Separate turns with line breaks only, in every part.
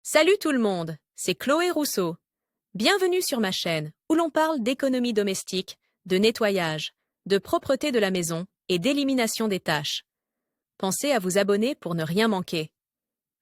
Salut tout le monde, c'est Chloé Rousseau. Bienvenue sur ma chaîne où l'on parle d'économie domestique, de nettoyage, de propreté de la maison et d'élimination des tâches. Pensez à vous abonner pour ne rien manquer.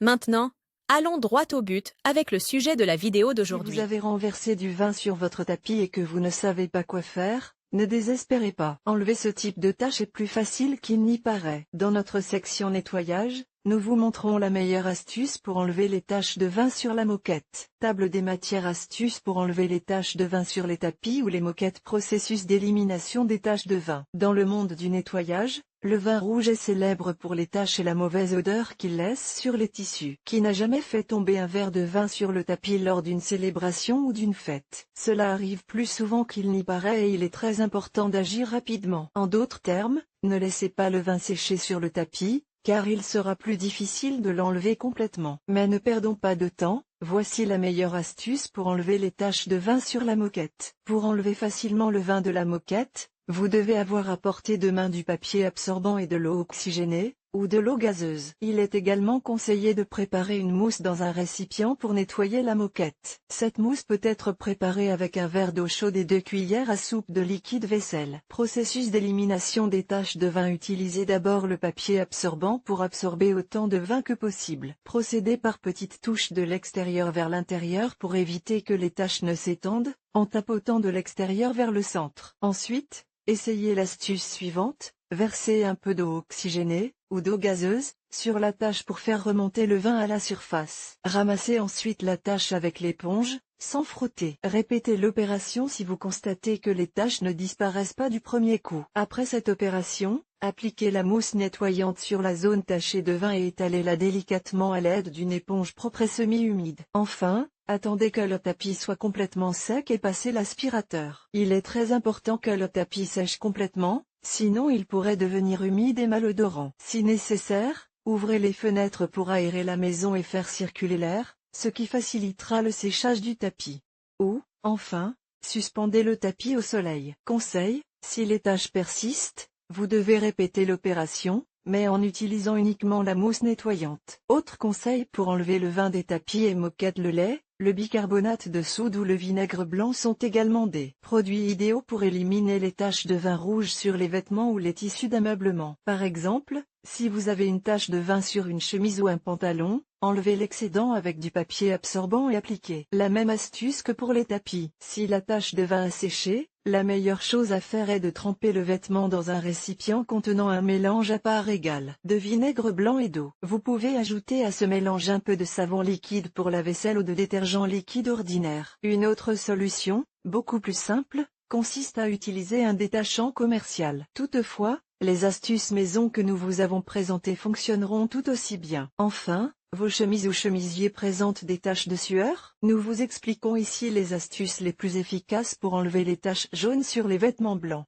Maintenant, allons droit au but avec le sujet de la vidéo
Si vous
d'aujourd'hui.
avez renversé du vin sur votre tapis et que vous ne savez pas quoi faire, ne désespérez pas. Enlever ce type de tâche est plus facile qu'il n'y paraît. Dans notre section nettoyage, nous vous montrons la meilleure astuce pour enlever les taches de vin sur la moquette. Table des matières astuces pour enlever les taches de vin sur les tapis ou les moquettes. Processus d'élimination des taches de vin. Dans le monde du nettoyage, le vin rouge est célèbre pour les taches et la mauvaise odeur qu'il laisse sur les tissus. Qui n'a jamais fait tomber un verre de vin sur le tapis lors d'une célébration ou d'une fête? Cela arrive plus souvent qu'il n'y paraît et il est très important d'agir rapidement. En d'autres termes, ne laissez pas le vin sécher sur le tapis, car il sera plus difficile de l'enlever complètement. Mais ne perdons pas de temps, voici la meilleure astuce pour enlever les taches de vin sur la moquette. Pour enlever facilement le vin de la moquette, vous devez avoir à portée de main du papier absorbant et de l'eau oxygénée, ou de l'eau gazeuse. Il est également conseillé de préparer une mousse dans un récipient pour nettoyer la moquette. Cette mousse peut être préparée avec un verre d'eau chaude et 2 cuillères à soupe de liquide vaisselle. Processus d'élimination des taches de vin. Utilisez d'abord le papier absorbant pour absorber autant de vin que possible. Procédez par petites touches de l'extérieur vers l'intérieur pour éviter que les taches ne s'étendent, en tapotant de l'extérieur vers le centre. Ensuite, essayez l'astuce suivante, versez un peu d'eau oxygénée, ou d'eau gazeuse, sur la tache pour faire remonter le vin à la surface. Ramassez ensuite la tache avec l'éponge, sans frotter. Répétez l'opération si vous constatez que les taches ne disparaissent pas du premier coup. Après cette opération, appliquez la mousse nettoyante sur la zone tachée de vin et étalez-la délicatement à l'aide d'une éponge propre et semi-humide. Enfin, attendez que le tapis soit complètement sec et passez l'aspirateur. Il est très important que le tapis sèche complètement, sinon il pourrait devenir humide et malodorant. Si nécessaire, ouvrez les fenêtres pour aérer la maison et faire circuler l'air, ce qui facilitera le séchage du tapis. Ou, enfin, suspendez le tapis au soleil. Conseil, si les taches persistent, vous devez répéter l'opération, mais en utilisant uniquement la mousse nettoyante. Autre conseil pour enlever le vin des tapis et moquettes: le lait, le bicarbonate de soude ou le vinaigre blanc sont également des produits idéaux pour éliminer les taches de vin rouge sur les vêtements ou les tissus d'ameublement. Par exemple, si vous avez une tache de vin sur une chemise ou un pantalon, enlevez l'excédent avec du papier absorbant et appliquez la même astuce que pour les tapis. Si la tache de vin a séché, la meilleure chose à faire est de tremper le vêtement dans un récipient contenant un mélange à part égale de vinaigre blanc et d'eau. Vous pouvez ajouter à ce mélange un peu de savon liquide pour la vaisselle ou de détergent liquide ordinaire. Une autre solution, beaucoup plus simple, consiste à utiliser un détachant commercial. Toutefois, les astuces maison que nous vous avons présentées fonctionneront tout aussi bien. Enfin, vos chemises ou chemisiers présentent des taches de sueur? Nous vous expliquons ici les astuces les plus efficaces pour enlever les taches jaunes sur les vêtements blancs.